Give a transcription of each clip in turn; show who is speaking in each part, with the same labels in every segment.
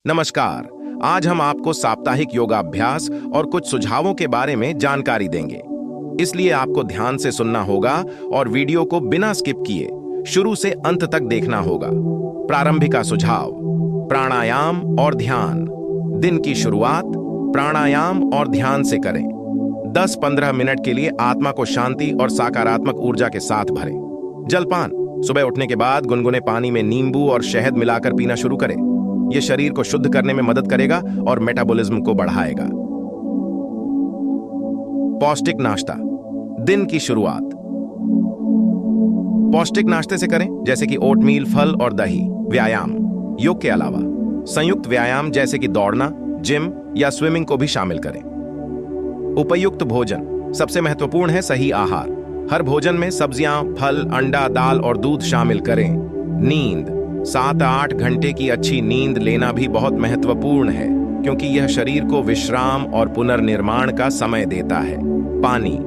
Speaker 1: नमस्कार। आज हम आपको साप्ताहिक योगाभ्यास और कुछ सुझावों के बारे में जानकारी देंगे। इसलिए आपको ध्यान से सुनना होगा और वीडियो को बिना स्किप किए शुरू से अंत तक देखना होगा। प्रारंभिका सुझाव: प्राणायाम और ध्यान। दिन की शुरुआत प्राणायाम और ध्यान से करें। 10-15 मिनट के लिए आत्मा को शांति और सकारात्मक ऊर्जा के साथ भरें। जलपान: सुबह उठने के बाद गुनगुने पानी में नींबू और शहद मिलाकर पीना शुरू करें। यह शरीर को शुद्ध करने में मदद करेगा और मेटाबॉलिज्म को बढ़ाएगा। पौष्टिक नाश्ता। दिन की शुरुआत पौष्टिक नाश्ते से करें, जैसे कि ओटमील, फल और दही। व्यायाम: योग के अलावा संयुक्त व्यायाम जैसे कि दौड़ना, जिम या स्विमिंग को भी शामिल करें। उपयुक्त भोजन: सबसे महत्वपूर्ण है सही आहार। हर भोजन में सब्जियां, फल, अंडा, दाल और दूध शामिल करें। नींद: 7-8 घंटे की अच्छी नींद लेना भी बहुत महत्वपूर्ण है, क्योंकि यह शरीर को विश्राम और पुनर्निर्माण का समय देता है। पानी: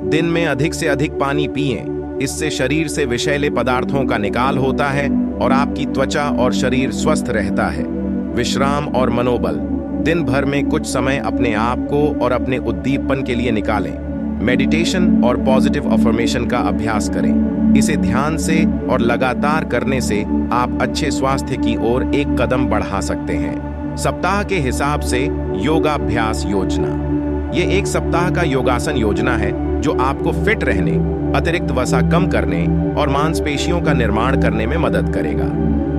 Speaker 1: दिन में अधिक से अधिक पानी पिएं। इससे शरीर से विषैले पदार्थों का निकाल होता है और आपकी त्वचा और शरीर स्वस्थ रहता है। विश्राम और मनोबल: दिन भर में कुछ समय अपने आप को और अपने उद्दीपन के लिए निकालें। मेडिटेशन और पॉजिटिव अफर्मेशन का अभ्यास करें। इसे ध्यान से और लगातार करने से आप अच्छे स्वास्थ्य की ओर एक कदम बढ़ा सकते हैं। सप्ताह के हिसाब से योगाभ्यास योजना: ये एक सप्ताह का योगासन योजना है जो आपको फिट रहने, अतिरिक्त वसा कम करने और मांसपेशियों का निर्माण करने में मदद करेगा।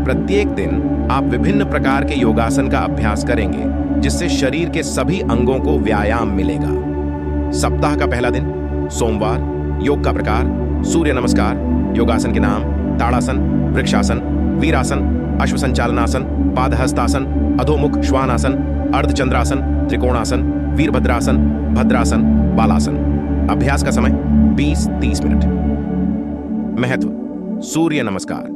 Speaker 1: प्रत्येक दिन आप विभिन्न प्रकार के योगासन का अभ्यास करेंगे, जिससे शरीर के सभी अंगों को व्यायाम मिलेगा। सप्ताह का पहला दिन सोमवार। योग का प्रकार: सूर्य नमस्कार। योगासन के नाम: ताड़ासन, वृक्षासन, वीरासन, अश्वसंचालनासन, पादहस्तासन, अधोमुख श्वानासन, अर्धचंद्रासन, त्रिकोणासन, वीरभद्रासन, भद्रासन, बालासन। अभ्यास का समय 20-30 मिनट। महत्व: सूर्य नमस्कार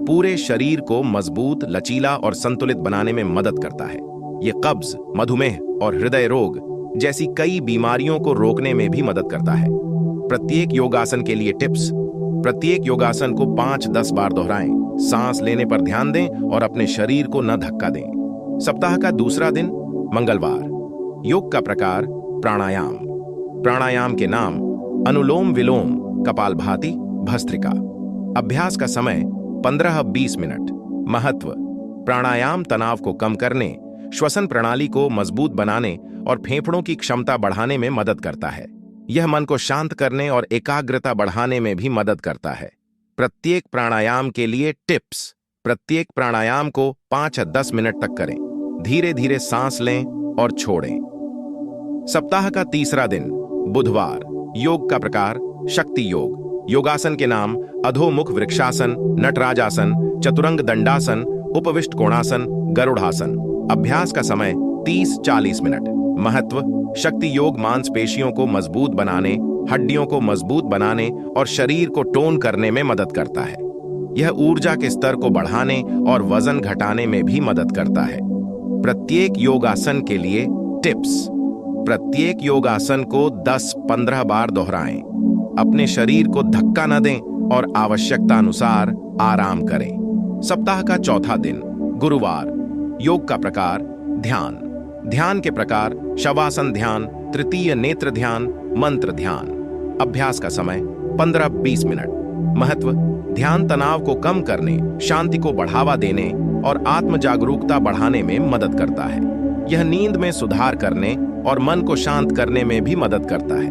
Speaker 1: पूरे शरीर को मजबूत, लचीला और संतुलित बनाने में मदद करता है। ये कब्ज, मधुमेह और हृदय रोग जैसी कई बीमारियों को रोकने में भी मदद करता है। प्रत्येक योगासन के लिए टिप्स: प्रत्येक योगासन को 5-10 बार दोहराएं। सांस लेने पर ध्यान दें और अपने शरीर को न धक्का दें। सप्ताह का दूसरा दिन मंगलवार। योग का प्रकार: प्राणायाम। प्राणायाम के नाम: अनुलोम विलोम, कपालभाति, भस्त्रिका। अभ्यास का समय 15-20 मिनट। महत्व: प्राणायाम तनाव को कम करने, श्वसन प्रणाली को मजबूत बनाने और फेफड़ों की क्षमता बढ़ाने में मदद करता है। यह मन को शांत करने और एकाग्रता बढ़ाने में भी मदद करता है। प्रत्येक प्राणायाम के लिए टिप्स: प्रत्येक प्राणायाम को 5-10 मिनट तक करें। धीरे धीरे सांस लें और छोड़ें। सप्ताह का तीसरा दिन बुधवार। योग का प्रकार: शक्ति योग। योगासन के नाम: अधोमुख वृक्षासन, नटराजासन, चतुरंग दंडासन, उपविष्ट कोणासन, गरुड़ासन। अभ्यास का समय 30-40 मिनट। महत्व: शक्ति योग मांसपेशियों को मजबूत बनाने, हड्डियों को मजबूत बनाने और शरीर को टोन करने में मदद करता है। यह ऊर्जा के स्तर को बढ़ाने और वजन घटाने में भी मदद करता है। प्रत्येक योगासन के लिए टिप्स: प्रत्येक योगासन को 10-15 बार दोहराएं। अपने शरीर को धक्का न दें और आवश्यकता अनुसार आराम करें। सप्ताह का चौथा दिन गुरुवार। योग का प्रकार: ध्यान। ध्यान के प्रकार: शवासन ध्यान, तृतीय नेत्र ध्यान, मंत्र ध्यान। अभ्यास का समय 15-20 मिनट। महत्व: ध्यान तनाव को कम करने, शांति को बढ़ावा देने और आत्म जागरूकता बढ़ाने में मदद करता है। यह नींद में सुधार करने और मन को शांत करने में भी मदद करता है।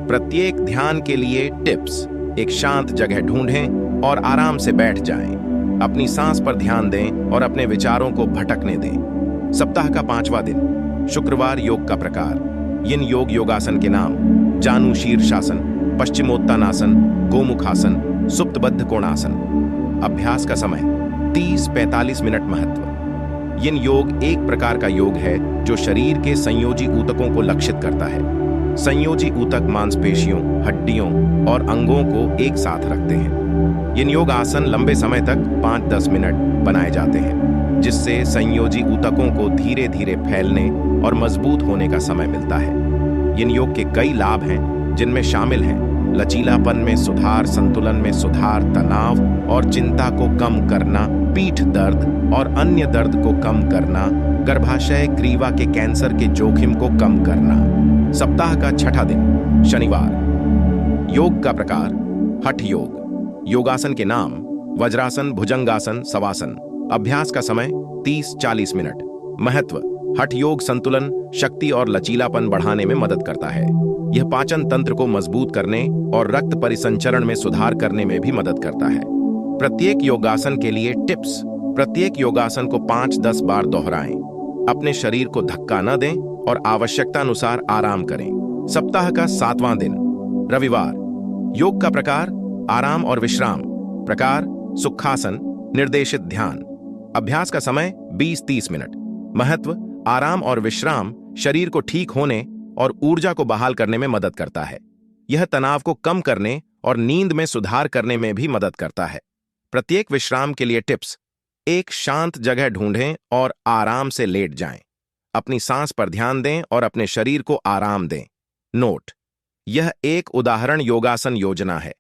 Speaker 1: प्रत्येक ध्यान के लिए टिप्स: एक शांत जगह ढूंढें और आराम से बैठ जाएं। अपनी सांस पर ध्यान दें और अपने विचारों को भटकने दें। सप्ताह का 5वां दिन शुक्रवार। योग का प्रकार: यिन योग। योगासन के नाम: जानु शीर्षासन, पश्चिमोत्तानासन, गोमुखासन, सुप्तबद्ध कोणासन। अभ्यास का समय 30-45 मिनट। महत्व: यिन योग एक प्रकार का योग है जो शरीर के संयोजी ऊतकों को लक्षित करता है। संयोजी ऊतक मांसपेशियों, हड्डियों और अंगों को एक साथ रखते हैं। यिन योग आसन लंबे समय तक 5-10 मिनट बनाए जाते हैं, जिससे संयोजी ऊतकों को धीरे धीरे फैलने और मजबूत होने का समय मिलता है। यिन योग के कई लाभ हैं, जिनमें शामिल हैं लचीलापन में सुधार, संतुलन में सुधार, तनाव और चिंता को कम करना, पीठ दर्द और अन्य दर्द को कम करना, गर्भाशय ग्रीवा के कैंसर के जोखिम को कम करना। सप्ताह का छठा दिन शनिवार। योग का प्रकार हठ योग। योगासन के नाम वज्रासन, भुजंगासन, शवासन। अभ्यास का समय 30-40 मिनट। महत्व हठ योग संतुलन, शक्ति और लचीलापन बढ़ाने में मदद करता है। यह पाचन तंत्र को मजबूत करने और रक्त परिसंचरण में सुधार करने में भी मदद करता है। प्रत्येक योगासन के लिए टिप्स। प्रत्येक योगासन को 5-10 बार दोहराएं। अपने शरीर को धक्का न दें और आवश्यकतानुसार आराम करें। सप्ताह का 7वां दिन रविवार। योग का प्रकार आराम और विश्राम। प्रकार सुखासन, निर्देशित ध्यान। अभ्यास का समय 20-30 मिनट। महत्व आराम और विश्राम शरीर को ठीक होने और ऊर्जा को बहाल करने में मदद करता है। यह तनाव को कम करने और नींद में सुधार करने में भी मदद करता है। प्रत्येक विश्राम के लिए टिप्स। एक शांत जगह ढूंढें और आराम से लेट जाएं। अपनी सांस पर ध्यान दें और अपने शरीर को आराम दें। नोट: यह एक उदाहरण योगासन योजना है।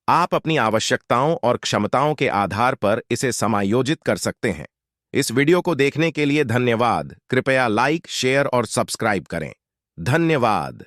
Speaker 1: आप अपनी आवश्यकताओं और क्षमताओं के आधार पर इसे समायोजित कर सकते हैं। इस वीडियो को देखने के लिए धन्यवाद। कृपया लाइक, शेयर और सब्सक्राइब करें। धन्यवाद।